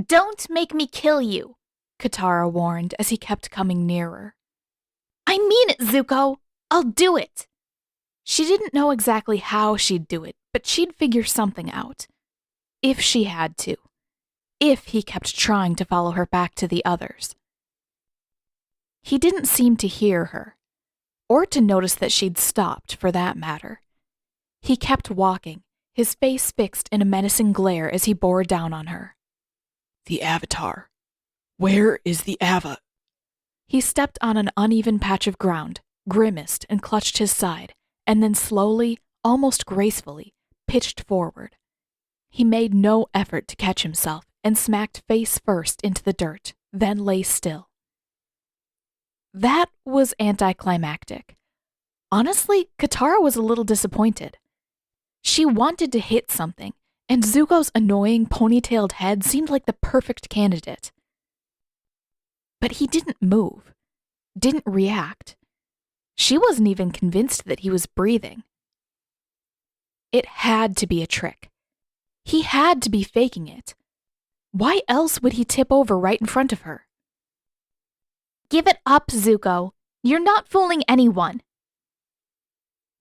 Don't make me kill you, Katara warned as he kept coming nearer. I mean it, Zuko. I'll do it. She didn't know exactly how she'd do it, but she'd figure something out. If she had to. If he kept trying to follow her back to the others. He didn't seem to hear her, or to notice that she'd stopped, for that matter. He kept walking, his face fixed in a menacing glare as he bore down on her. The Avatar. Where is the Ava? He stepped on an uneven patch of ground, grimaced and clutched his side, and then slowly, almost gracefully, pitched forward. He made no effort to catch himself and smacked face first into the dirt, then lay still. That was anticlimactic. Honestly, Katara was a little disappointed. She wanted to hit something, and Zuko's annoying ponytailed head seemed like the perfect candidate. But he didn't move, didn't react. She wasn't even convinced that he was breathing. It had to be a trick. He had to be faking it. Why else would he tip over right in front of her? Give it up, Zuko. You're not fooling anyone.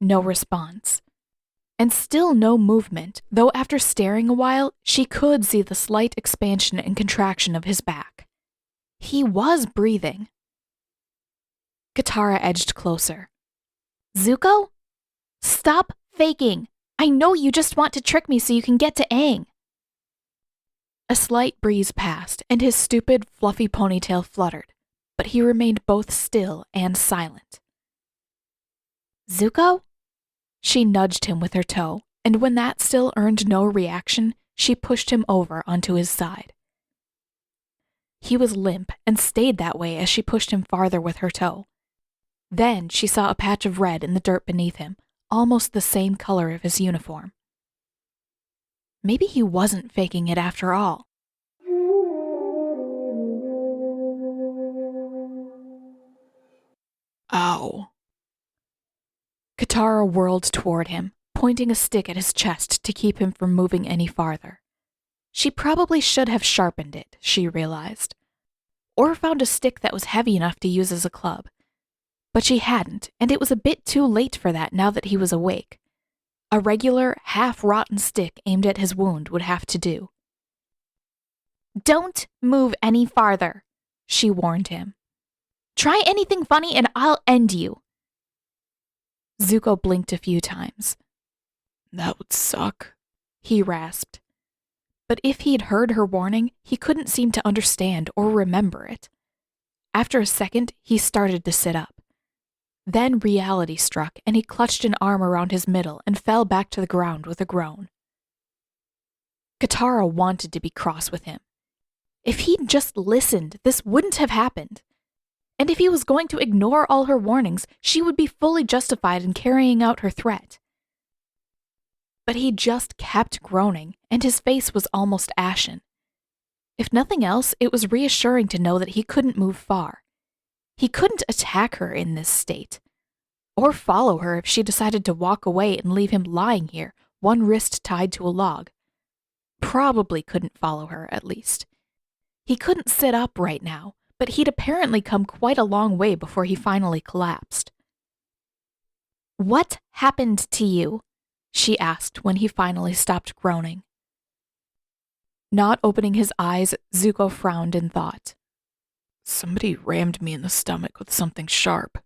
No response. And still no movement, though after staring a while, she could see the slight expansion and contraction of his back. He was breathing. Katara edged closer. Zuko? Stop faking. I know you just want to trick me so you can get to Aang. A slight breeze passed, and his stupid, fluffy ponytail fluttered, but he remained both still and silent. Zuko? She nudged him with her toe, and when that still earned no reaction, she pushed him over onto his side. He was limp and stayed that way as she pushed him farther with her toe. Then she saw a patch of red in the dirt beneath him, almost the same color of his uniform. Maybe he wasn't faking it after all. Ow. Katara whirled toward him, pointing a stick at his chest to keep him from moving any farther. She probably should have sharpened it, she realized, or found a stick that was heavy enough to use as a club. But she hadn't, and it was a bit too late for that now that he was awake. A regular, half-rotten stick aimed at his wound would have to do. Don't move any farther, she warned him. Try anything funny and I'll end you. Zuko blinked a few times. That would suck, he rasped. But if he'd heard her warning, he couldn't seem to understand or remember it. After a second, he started to sit up. Then reality struck, and he clutched an arm around his middle and fell back to the ground with a groan. Katara wanted to be cross with him. If he'd just listened, this wouldn't have happened. And if he was going to ignore all her warnings, she would be fully justified in carrying out her threat. But he just kept groaning, and his face was almost ashen. If nothing else, it was reassuring to know that he couldn't move far. He couldn't attack her in this state, or follow her if she decided to walk away and leave him lying here, one wrist tied to a log. Probably couldn't follow her, at least. He couldn't sit up right now, but he'd apparently come quite a long way before he finally collapsed. What happened to you? She asked when he finally stopped groaning. Not opening his eyes, Zuko frowned in thought. Somebody rammed me in the stomach with something sharp.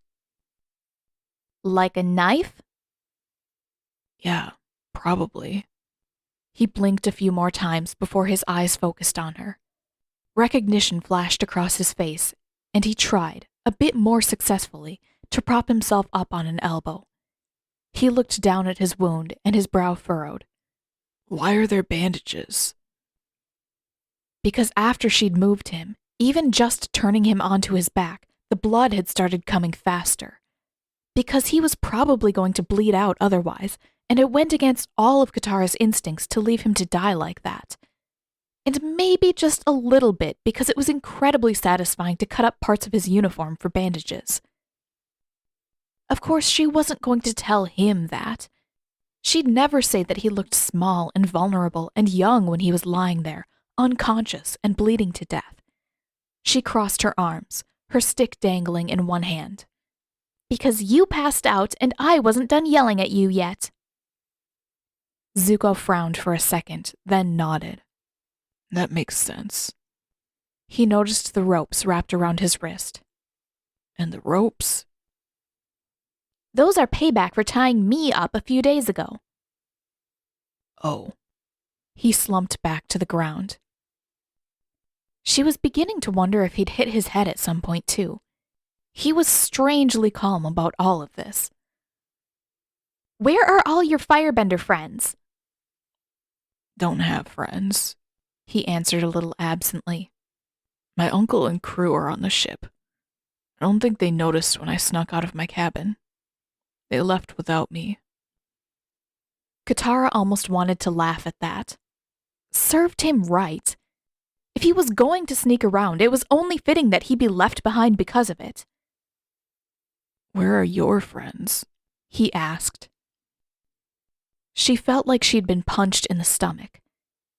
Like a knife? Yeah, probably. He blinked a few more times before his eyes focused on her. Recognition flashed across his face, and he tried, a bit more successfully, to prop himself up on an elbow. He looked down at his wound, and his brow furrowed. Why are there bandages? Because after she'd moved him, even just turning him onto his back, the blood had started coming faster. Because he was probably going to bleed out otherwise, and it went against all of Katara's instincts to leave him to die like that. And maybe just a little bit because it was incredibly satisfying to cut up parts of his uniform for bandages. Of course, she wasn't going to tell him that. She'd never say that he looked small and vulnerable and young when he was lying there, unconscious and bleeding to death. She crossed her arms, her stick dangling in one hand. "Because you passed out and I wasn't done yelling at you yet." Zuko frowned for a second, then nodded. That makes sense. He noticed the ropes wrapped around his wrist. And the ropes? "Those are payback for tying me up a few days ago." Oh. He slumped back to the ground. She was beginning to wonder if he'd hit his head at some point, too. He was strangely calm about all of this. "Where are all your firebender friends?" Don't have friends, he answered a little absently. My uncle and crew are on the ship. I don't think they noticed when I snuck out of my cabin. They left without me. Katara almost wanted to laugh at that. Served him right. If he was going to sneak around, it was only fitting that he be left behind because of it. Where are your friends? He asked. She felt like she'd been punched in the stomach.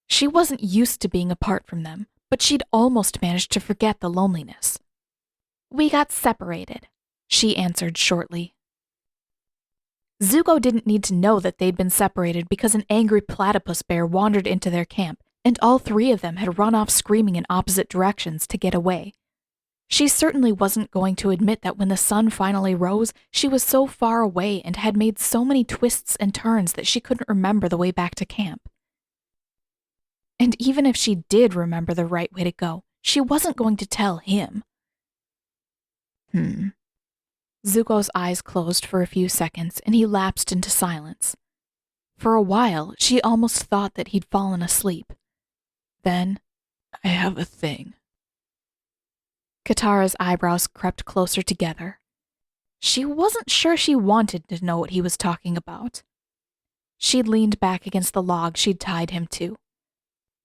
She wasn't used to being apart from them, but she'd almost managed to forget the loneliness. "We got separated," she answered shortly. Zuko didn't need to know that they'd been separated because an angry platypus bear wandered into their camp, and all three of them had run off screaming in opposite directions to get away. She certainly wasn't going to admit that when the sun finally rose, she was so far away and had made so many twists and turns that she couldn't remember the way back to camp. And even if she did remember the right way to go, she wasn't going to tell him. Zuko's eyes closed for a few seconds, and he lapsed into silence. For a while, she almost thought that he'd fallen asleep. Then, I have a thing. Katara's eyebrows crept closer together. She wasn't sure she wanted to know what he was talking about. She leaned back against the log she'd tied him to.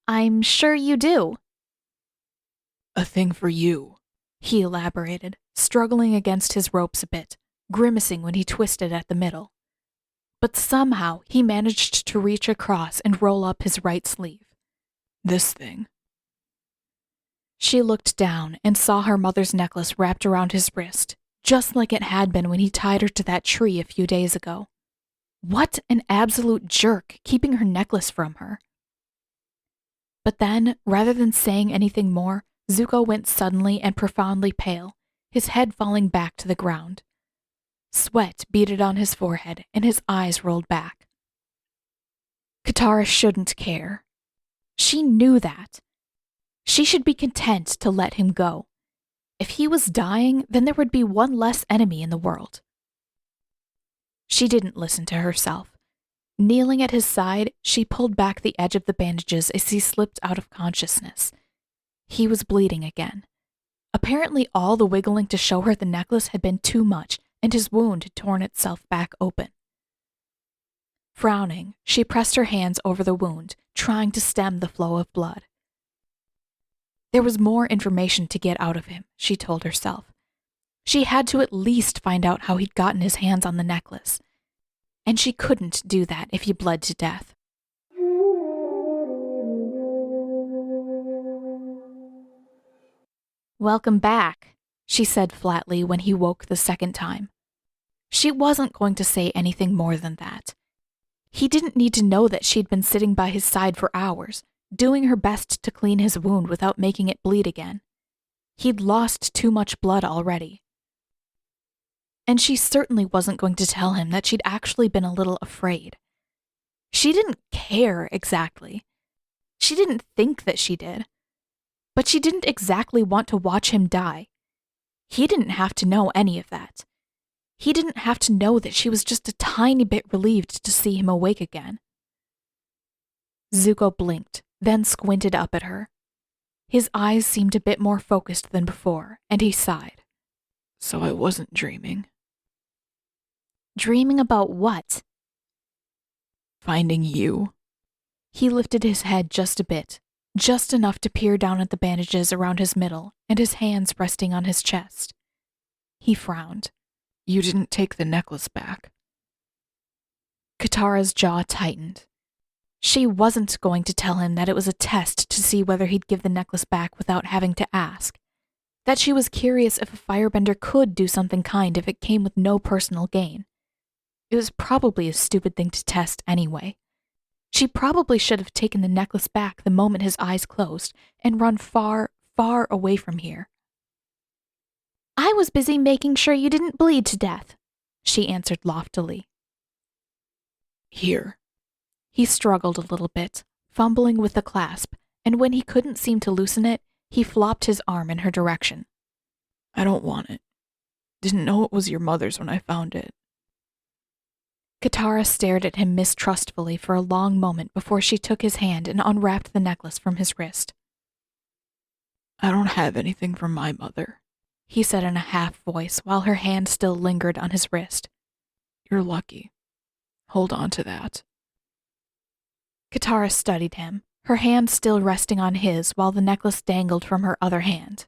"I'm sure you do." A thing for you, he elaborated, struggling against his ropes a bit, grimacing when he twisted at the middle. But somehow he managed to reach across and roll up his right sleeve. This thing. She looked down and saw her mother's necklace wrapped around his wrist, just like it had been when he tied her to that tree a few days ago. What an absolute jerk, keeping her necklace from her. But then, rather than saying anything more, Zuko went suddenly and profoundly pale, his head falling back to the ground. Sweat beaded on his forehead, and his eyes rolled back. Katara shouldn't care. She knew that. She should be content to let him go. If he was dying, then there would be one less enemy in the world. She didn't listen to herself. Kneeling at his side, she pulled back the edge of the bandages as he slipped out of consciousness. He was bleeding again. Apparently all the wiggling to show her the necklace had been too much, and his wound had torn itself back open. Frowning, she pressed her hands over the wound, trying to stem the flow of blood. There was more information to get out of him, she told herself. She had to at least find out how he'd gotten his hands on the necklace. And she couldn't do that if he bled to death. "Welcome back," she said flatly when he woke the second time. She wasn't going to say anything more than that. He didn't need to know that she'd been sitting by his side for hours, doing her best to clean his wound without making it bleed again. He'd lost too much blood already. And she certainly wasn't going to tell him that she'd actually been a little afraid. She didn't care exactly. She didn't think that she did. But she didn't exactly want to watch him die. He didn't have to know any of that. He didn't have to know that she was just a tiny bit relieved to see him awake again. Zuko blinked, then squinted up at her. His eyes seemed a bit more focused than before, and he sighed. So I wasn't dreaming. Dreaming about what? Finding you. He lifted his head just a bit, just enough to peer down at the bandages around his middle and his hands resting on his chest. He frowned. You didn't take the necklace back. Katara's jaw tightened. She wasn't going to tell him that it was a test to see whether he'd give the necklace back without having to ask. That she was curious if a firebender could do something kind if it came with no personal gain. It was probably a stupid thing to test anyway. She probably should have taken the necklace back the moment his eyes closed and run far, far away from here. I was busy making sure you didn't bleed to death, she answered loftily. Here. He struggled a little bit, fumbling with the clasp, and when he couldn't seem to loosen it, he flopped his arm in her direction. I don't want it. Didn't know it was your mother's when I found it. Katara stared at him mistrustfully for a long moment before she took his hand and unwrapped the necklace from his wrist. I don't have anything from my mother, he said in a half voice while her hand still lingered on his wrist. You're lucky. Hold on to that. Katara studied him, her hand still resting on his while the necklace dangled from her other hand.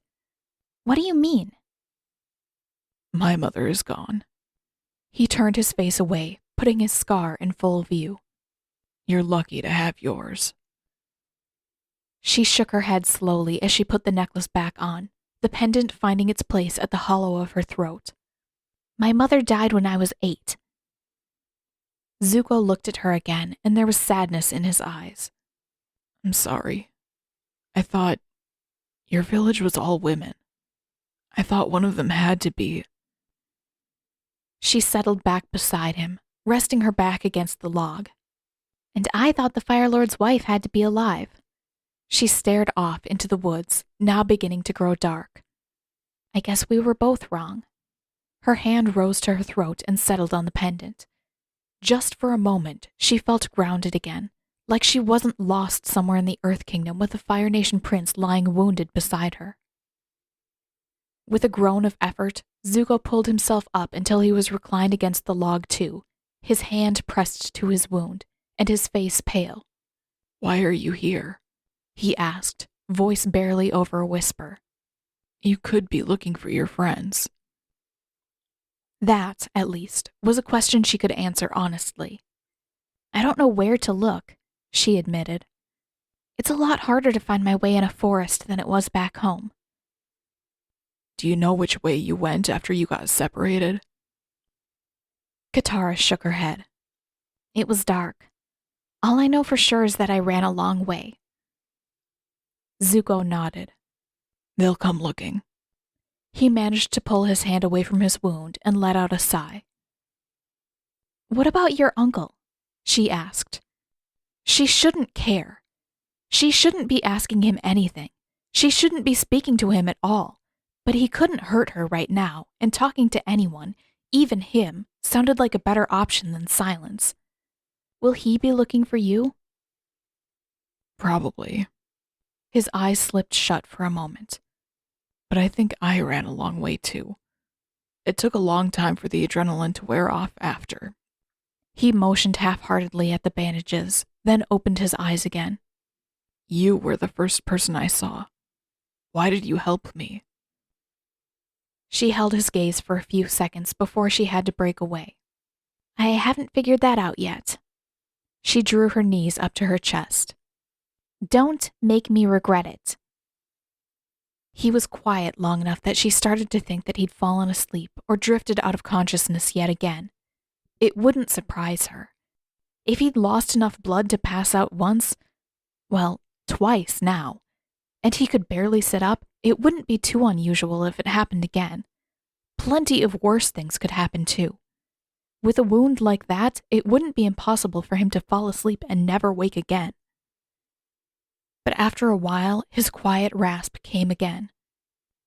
What do you mean? My mother is gone. He turned his face away, putting his scar in full view. You're lucky to have yours. She shook her head slowly as she put the necklace back on, the pendant finding its place at the hollow of her throat. My mother died when I was 8. Zuko looked at her again, and there was sadness in his eyes. I'm sorry. I thought your village was all women. I thought one of them had to be. She settled back beside him, resting her back against the log. And I thought the Fire Lord's wife had to be alive. She stared off into the woods, now beginning to grow dark. I guess we were both wrong. Her hand rose to her throat and settled on the pendant. Just for a moment, she felt grounded again, like she wasn't lost somewhere in the Earth Kingdom with the Fire Nation prince lying wounded beside her. With a groan of effort, Zuko pulled himself up until he was reclined against the log too, his hand pressed to his wound, and his face pale. Why are you here? He asked, voice barely over a whisper. You could be looking for your friends. That, at least, was a question she could answer honestly. I don't know where to look, she admitted. It's a lot harder to find my way in a forest than it was back home. Do you know which way you went after you got separated? Katara shook her head. It was dark. All I know for sure is that I ran a long way. Zuko nodded. They'll come looking. He managed to pull his hand away from his wound and let out a sigh. What about your uncle? She asked. She shouldn't care. She shouldn't be asking him anything. She shouldn't be speaking to him at all. But he couldn't hurt her right now, and talking to anyone, even him, sounded like a better option than silence. Will he be looking for you? Probably. His eyes slipped shut for a moment. But I think I ran a long way too. It took a long time for the adrenaline to wear off after. He motioned half-heartedly at the bandages, then opened his eyes again. You were the first person I saw. Why did you help me? She held his gaze for a few seconds before she had to break away. I haven't figured that out yet. She drew her knees up to her chest. Don't make me regret it. He was quiet long enough that she started to think that he'd fallen asleep or drifted out of consciousness yet again. It wouldn't surprise her. If he'd lost enough blood to pass out once, well, twice now, and he could barely sit up, it wouldn't be too unusual if it happened again. Plenty of worse things could happen too. With a wound like that, it wouldn't be impossible for him to fall asleep and never wake again. But after a while, his quiet rasp came again.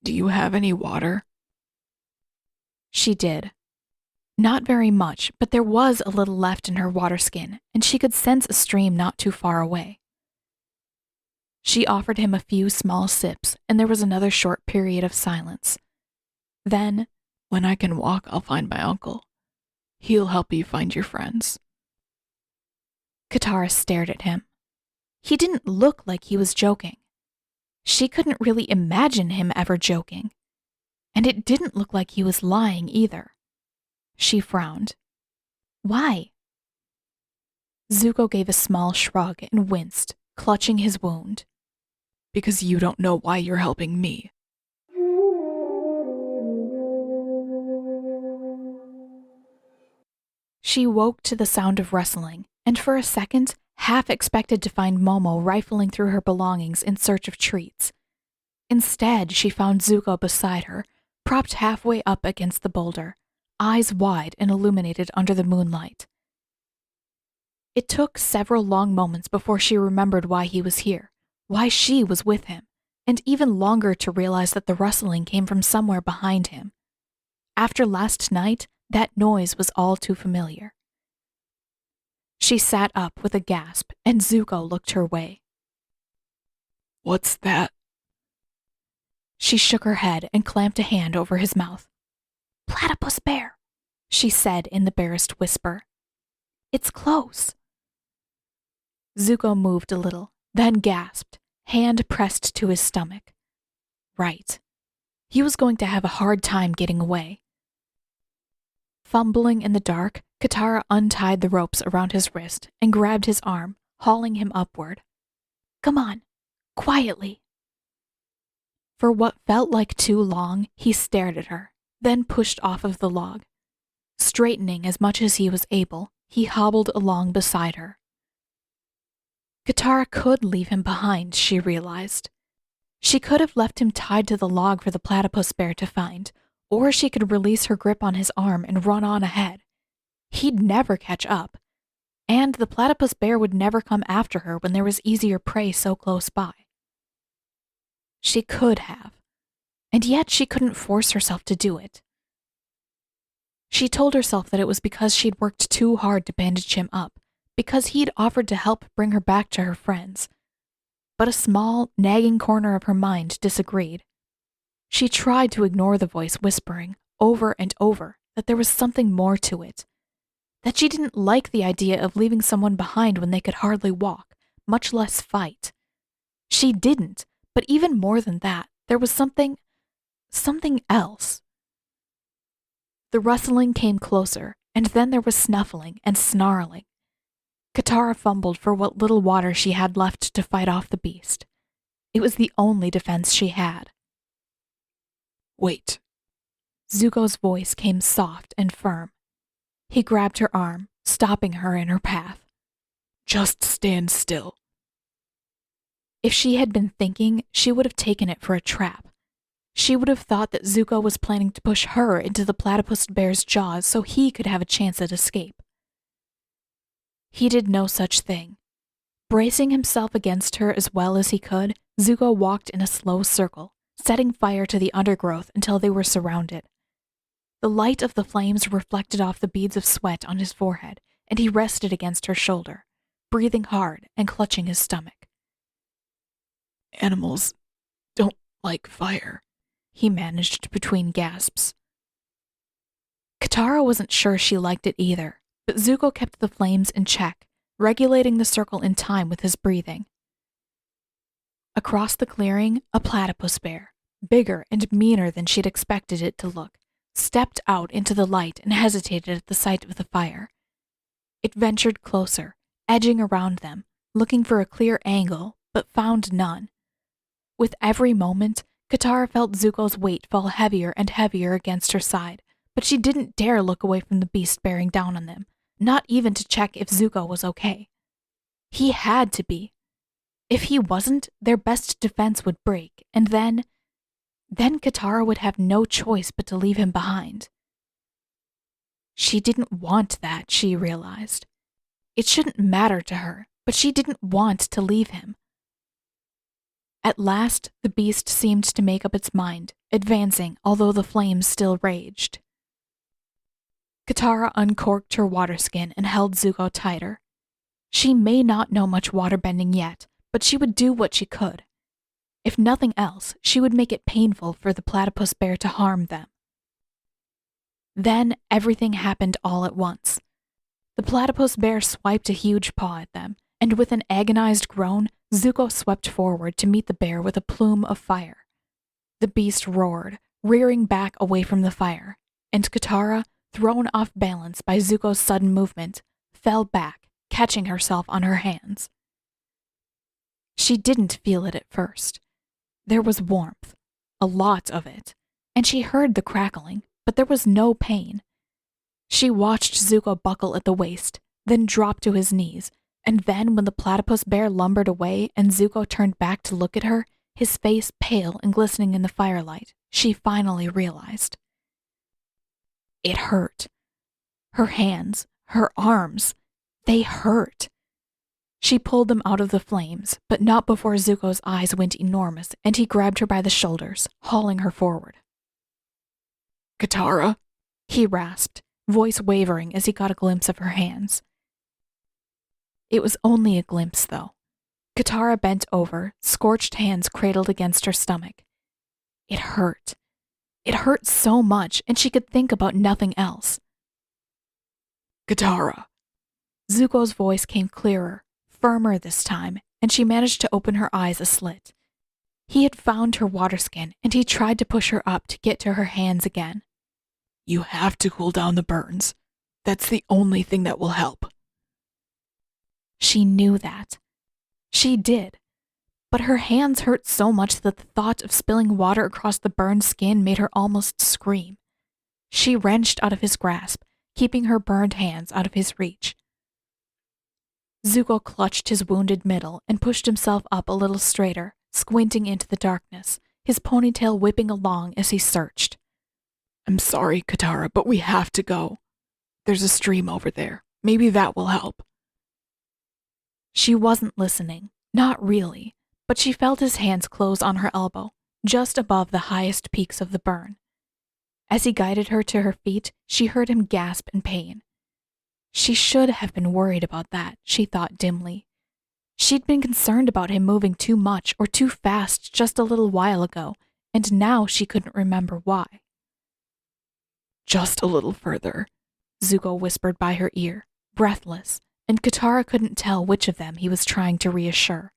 Do you have any water? She did. Not very much, but there was a little left in her water skin, and she could sense a stream not too far away. She offered him a few small sips, and there was another short period of silence. Then, when I can walk, I'll find my uncle. He'll help you find your friends. Katara stared at him. He didn't look like he was joking. She couldn't really imagine him ever joking. And it didn't look like he was lying either. She frowned. Why? Zuko gave a small shrug and winced, clutching his wound. Because you don't know why you're helping me. She woke to the sound of rustling, and for a second, half expected to find Momo rifling through her belongings in search of treats. Instead, she found Zuko beside her, propped halfway up against the boulder, eyes wide and illuminated under the moonlight. It took several long moments before she remembered why he was here, why she was with him, and even longer to realize that the rustling came from somewhere behind him. After last night, that noise was all too familiar. She sat up with a gasp, and Zuko looked her way. What's that? She shook her head and clamped a hand over his mouth. Platypus bear, she said in the barest whisper. It's close. Zuko moved a little, then gasped, hand pressed to his stomach. Right. He was going to have a hard time getting away. Fumbling in the dark, Katara untied the ropes around his wrist and grabbed his arm, hauling him upward. Come on, quietly. For what felt like too long, he stared at her, then pushed off of the log. Straightening as much as he was able, he hobbled along beside her. Katara could leave him behind, she realized. She could have left him tied to the log for the platypus bear to find, or she could release her grip on his arm and run on ahead. He'd never catch up, and the platypus bear would never come after her when there was easier prey so close by. She could have, and yet she couldn't force herself to do it. She told herself that it was because she'd worked too hard to bandage him up, because he'd offered to help bring her back to her friends. But a small, nagging corner of her mind disagreed. She tried to ignore the voice whispering, over and over, that there was something more to it. That she didn't like the idea of leaving someone behind when they could hardly walk, much less fight. She didn't, but even more than that, there was something else. The rustling came closer, and then there was snuffling and snarling. Katara fumbled for what little water she had left to fight off the beast. It was the only defense she had. Wait. Zuko's voice came soft and firm. He grabbed her arm, stopping her in her path. Just stand still. If she had been thinking, she would have taken it for a trap. She would have thought that Zuko was planning to push her into the platypus bear's jaws so he could have a chance at escape. He did no such thing. Bracing himself against her as well as he could, Zuko walked in a slow circle, setting fire to the undergrowth until they were surrounded. The light of the flames reflected off the beads of sweat on his forehead, and he rested against her shoulder, breathing hard and clutching his stomach. Animals don't like fire, he managed between gasps. Katara wasn't sure she liked it either, but Zuko kept the flames in check, regulating the circle in time with his breathing. Across the clearing, a platypus bear, bigger and meaner than she'd expected it to look, stepped out into the light and hesitated at the sight of the fire. It ventured closer, edging around them, looking for a clear angle, but found none. With every moment, Katara felt Zuko's weight fall heavier and heavier against her side, but she didn't dare look away from the beast bearing down on them, not even to check if Zuko was okay. He had to be. If he wasn't, their best defense would break, and then Katara would have no choice but to leave him behind. She didn't want that, she realized. It shouldn't matter to her, but she didn't want to leave him. At last, the beast seemed to make up its mind, advancing although the flames still raged. Katara uncorked her water skin and held Zuko tighter. She may not know much waterbending yet, but she would do what she could. If nothing else, she would make it painful for the platypus bear to harm them. Then everything happened all at once. The platypus bear swiped a huge paw at them, and with an agonized groan, Zuko swept forward to meet the bear with a plume of fire. The beast roared, rearing back away from the fire, and Katara, thrown off balance by Zuko's sudden movement, fell back, catching herself on her hands. She didn't feel it at first. There was warmth, a lot of it, and she heard the crackling, but there was no pain. She watched Zuko buckle at the waist, then drop to his knees, and then when the platypus bear lumbered away and Zuko turned back to look at her, his face pale and glistening in the firelight, she finally realized. It hurt. Her hands, her arms, they hurt. She pulled them out of the flames, but not before Zuko's eyes went enormous and he grabbed her by the shoulders, hauling her forward. Katara? He rasped, voice wavering as he got a glimpse of her hands. It was only a glimpse, though. Katara bent over, scorched hands cradled against her stomach. It hurt. It hurt so much, and she could think about nothing else. Katara. Zuko's voice came clearer, firmer this time, and she managed to open her eyes a slit. He had found her water skin, and he tried to push her up to get to her hands again. You have to cool down the burns. That's the only thing that will help. She knew that. She did. But her hands hurt so much that the thought of spilling water across the burned skin made her almost scream. She wrenched out of his grasp, keeping her burned hands out of his reach. Zuko clutched his wounded middle and pushed himself up a little straighter, squinting into the darkness, his ponytail whipping along as he searched. I'm sorry, Katara, but we have to go. There's a stream over there. Maybe that will help. She wasn't listening, not really, but she felt his hands close on her elbow, just above the highest peaks of the burn. As he guided her to her feet, she heard him gasp in pain. She should have been worried about that, she thought dimly. She'd been concerned about him moving too much or too fast just a little while ago, and now she couldn't remember why. Just a little further, Zuko whispered by her ear, breathless, and Katara couldn't tell which of them he was trying to reassure.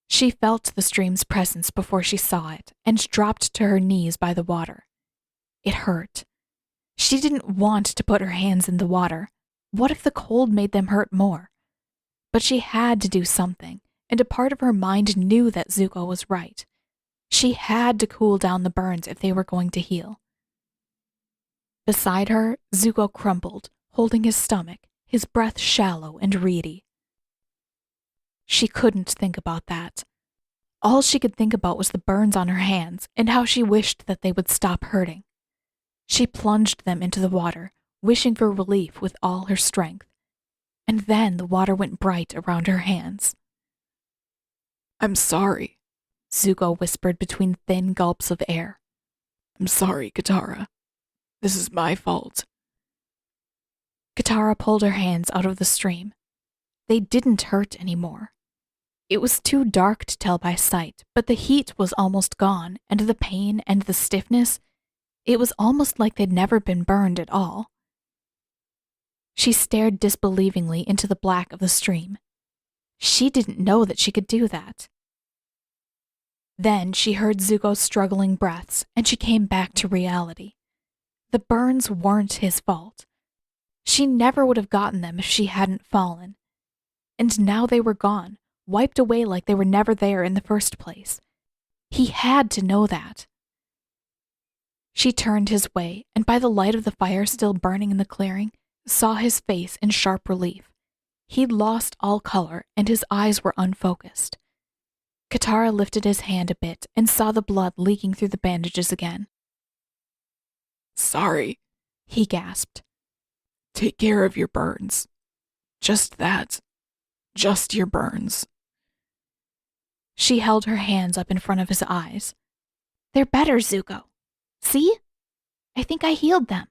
She felt the stream's presence before she saw it, and dropped to her knees by the water. It hurt. She didn't want to put her hands in the water. What if the cold made them hurt more? But she had to do something, and a part of her mind knew that Zuko was right. She had to cool down the burns if they were going to heal. Beside her, Zuko crumpled, holding his stomach, his breath shallow and reedy. She couldn't think about that. All she could think about was the burns on her hands and how she wished that they would stop hurting. She plunged them into the water, wishing for relief with all her strength. And then the water went bright around her hands. I'm sorry, Zuko whispered between thin gulps of air. I'm sorry, Katara. This is my fault. Katara pulled her hands out of the stream. They didn't hurt anymore. It was too dark to tell by sight, but the heat was almost gone, and the pain and the stiffness, it was almost like they'd never been burned at all. She stared disbelievingly into the black of the stream. She didn't know that she could do that. Then she heard Zuko's struggling breaths, and she came back to reality. The burns weren't his fault. She never would have gotten them if she hadn't fallen. And now they were gone, wiped away like they were never there in the first place. He had to know that. She turned his way, and by the light of the fire still burning in the clearing, saw his face in sharp relief. He'd lost all color, and his eyes were unfocused. Katara lifted his hand a bit and saw the blood leaking through the bandages again. Sorry, he gasped. Take care of your burns. Just that. Just your burns. She held her hands up in front of his eyes. They're better, Zuko. See? I think I healed them.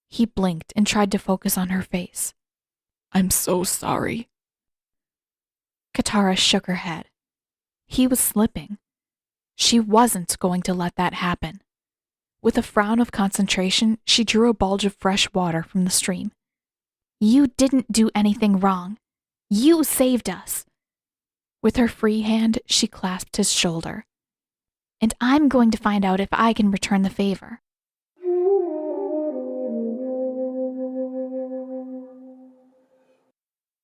He blinked and tried to focus on her face. I'm so sorry. Katara shook her head. He was slipping. She wasn't going to let that happen. With a frown of concentration, she drew a bulge of fresh water from the stream. You didn't do anything wrong. You saved us. With her free hand, she clasped his shoulder. And I'm going to find out if I can return the favor.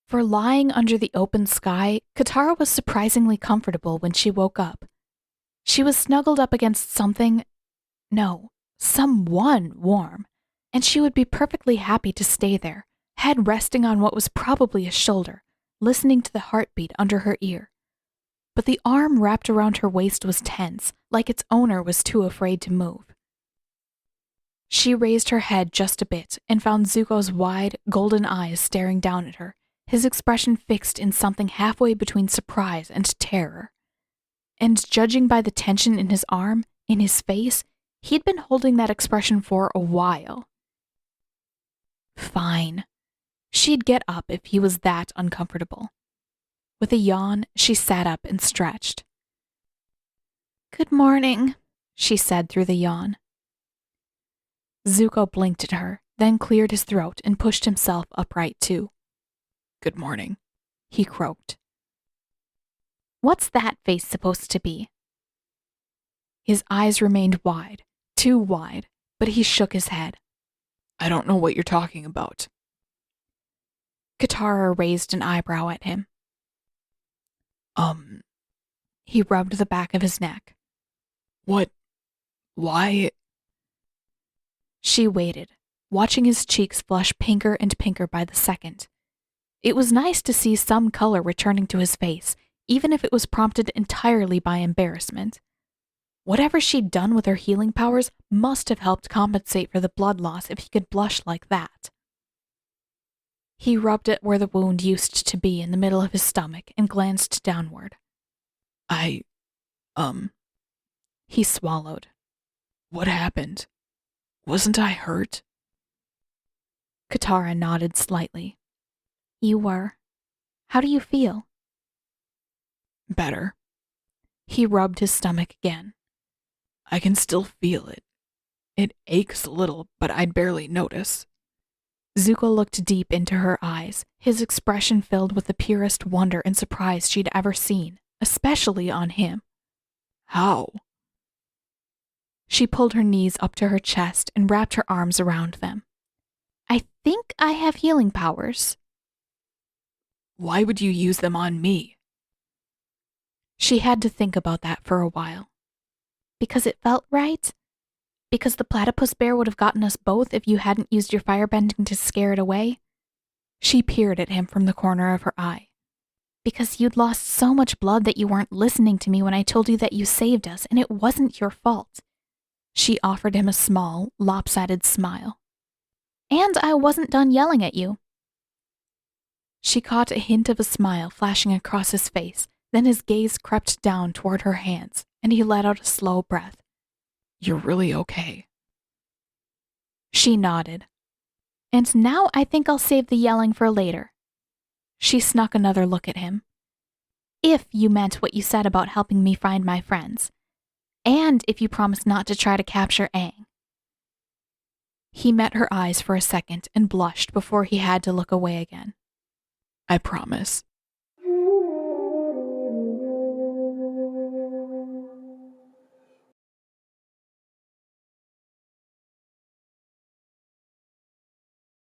For lying under the open sky, Katara was surprisingly comfortable when she woke up. She was snuggled up against someone warm, and she would be perfectly happy to stay there, head resting on what was probably a shoulder, listening to the heartbeat under her ear. But the arm wrapped around her waist was tense, like its owner was too afraid to move. She raised her head just a bit and found Zuko's wide, golden eyes staring down at her, his expression fixed in something halfway between surprise and terror. And judging by the tension in his arm, in his face, he'd been holding that expression for a while. Fine. She'd get up if he was that uncomfortable. With a yawn, she sat up and stretched. "Good morning," she said through the yawn. Zuko blinked at her, then cleared his throat and pushed himself upright too. "Good morning," he croaked. "What's that face supposed to be?" His eyes remained wide, too wide, but he shook his head. "I don't know what you're talking about." Katara raised an eyebrow at him. He rubbed the back of his neck. "What? Why?" She waited, watching his cheeks flush pinker and pinker by the second. It was nice to see some color returning to his face, even if it was prompted entirely by embarrassment. Whatever she'd done with her healing powers must have helped compensate for the blood loss if he could blush like that. He rubbed it where the wound used to be in the middle of his stomach and glanced downward. He swallowed. "What happened? Wasn't I hurt?" Katara nodded slightly. "You were. How do you feel?" "Better." He rubbed his stomach again. "I can still feel it. It aches a little, but I'd barely notice." Zuko looked deep into her eyes, his expression filled with the purest wonder and surprise she'd ever seen, especially on him. "How?" She pulled her knees up to her chest and wrapped her arms around them. "I think I have healing powers." "Why would you use them on me?" She had to think about that for a while. "Because it felt right? Because the platypus bear would have gotten us both if you hadn't used your firebending to scare it away?" She peered at him from the corner of her eye. "Because you'd lost so much blood that you weren't listening to me when I told you that you saved us, and it wasn't your fault." She offered him a small, lopsided smile. "And I wasn't done yelling at you." She caught a hint of a smile flashing across his face, then his gaze crept down toward her hands, and he let out a slow breath. "You're really okay?" She nodded. "And now I think I'll save the yelling for later." She snuck another look at him. "If you meant what you said about helping me find my friends. And if you promise not to try to capture Aang." He met her eyes for a second and blushed before he had to look away again. "I promise."